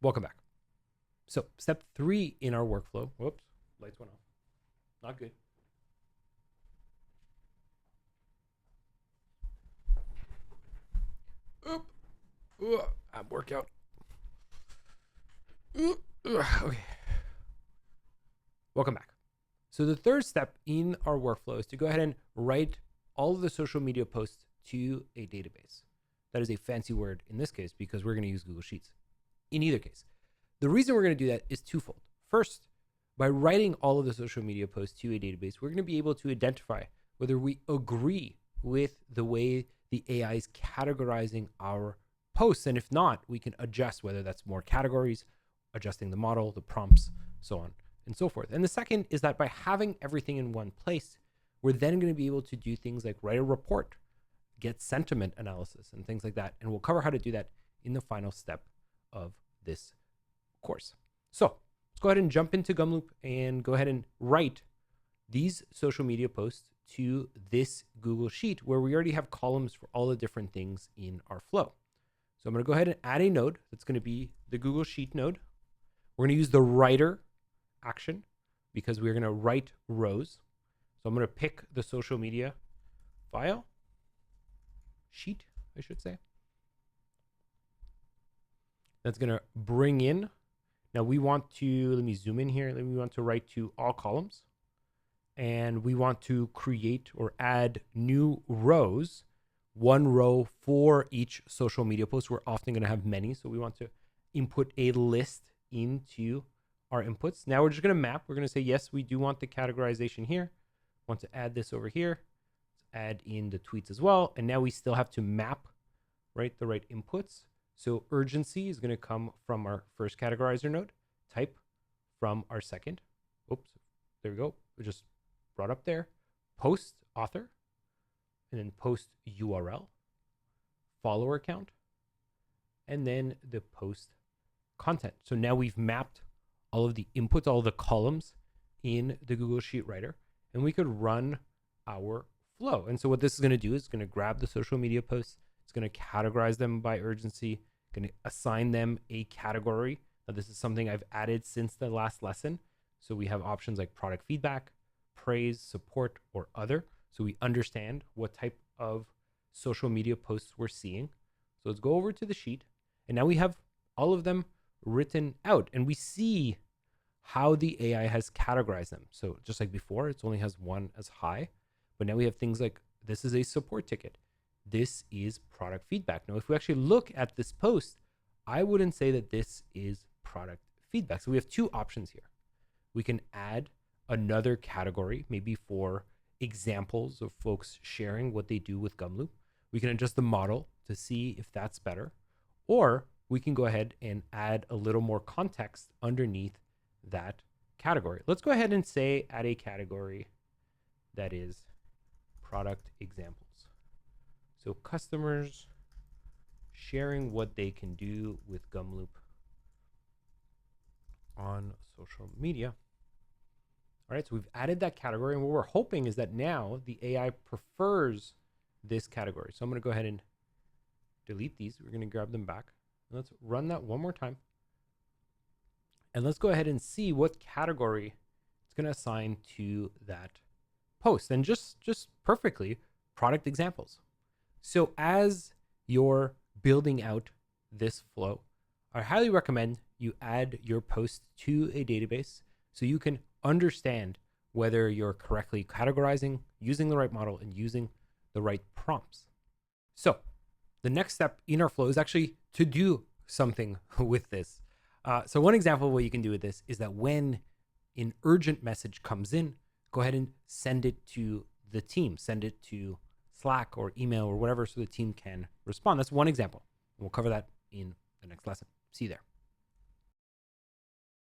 Welcome back. So step 3 in our workflow. Whoops, lights went off. Not good. Oop. I'm workout. Okay. Welcome back. So the third step in our workflow is to go ahead and write all of the social media posts to a database. That is a fancy word in this case because we're going to use Google Sheets. In either case, the reason we're going to do that is twofold. First, by writing all of the social media posts to a database, we're going to be able to identify whether we agree with the way the AI is categorizing our posts. And if not, we can adjust whether that's more categories, adjusting the model, the prompts, so on and so forth. And the second is that by having everything in one place, we're then going to be able to do things like write a report, get sentiment analysis, and things like that. And we'll cover how to do that in the final step of this course. So let's go ahead and jump into Gumloop and go ahead and write these social media posts to this Google Sheet where we already have columns for all the different things in our flow. So I'm going to go ahead and add a node that's going to be the Google Sheet node. We're going to use the writer action because we're going to write rows. So I'm going to pick the social media file, sheet, I should say. That's going to bring in. Now we want to, let me zoom in here. We want to write to all columns. And we want to create or add new rows, one row for each social media post. We're often going to have many. So we want to input a list into our inputs. Now we're just going to map. We're going to say, yes, we do want the categorization here. Want to add this over here. Let's add in the tweets as well. And now we still have to map, right, the right inputs. So urgency is going to come from our first categorizer node, type from our second. Oops, there we go. We just brought up there, post author, and then post URL, follower count, and then the post content. So now we've mapped all of the inputs, all of the columns in the Google Sheet Writer, and we could run our flow. And so what this is going to do is going to grab the social media posts. It's going to categorize them by urgency, going to assign them a category. Now this is something I've added since the last lesson. So we have options like product feedback, praise, support, or other. So we understand what type of social media posts we're seeing. So let's go over to the sheet. And now we have all of them written out and we see how the AI has categorized them. So just like before, it only has one as high, but now we have things like this is a support ticket. This is product feedback. Now, if we actually look at this post, I wouldn't say that this is product feedback. So we have two options here. We can add another category, maybe for examples of folks sharing what they do with Gumloop. We can adjust the model to see if that's better, or we can go ahead and add a little more context underneath that category. Let's go ahead and say add a category that is product examples. So customers sharing what they can do with Gumloop on social media. All right, so we've added that category, and what we're hoping is that now the AI prefers this category. So I'm going to go ahead and delete these. We're going to grab them back. Let's run that one more time. And let's go ahead and see what category it's going to assign to that post. And just perfectly, product examples. So as you're building out this flow, I highly recommend you add your post to a database so you can understand whether you're correctly categorizing, using the right model, and using the right prompts. So the next step in our flow is actually to do something with this. So one example of what you can do with this is that when an urgent message comes in, go ahead and send it to the team, send it to Slack or email or whatever so the team can respond. That's one example. We'll cover that in the next lesson. See you there.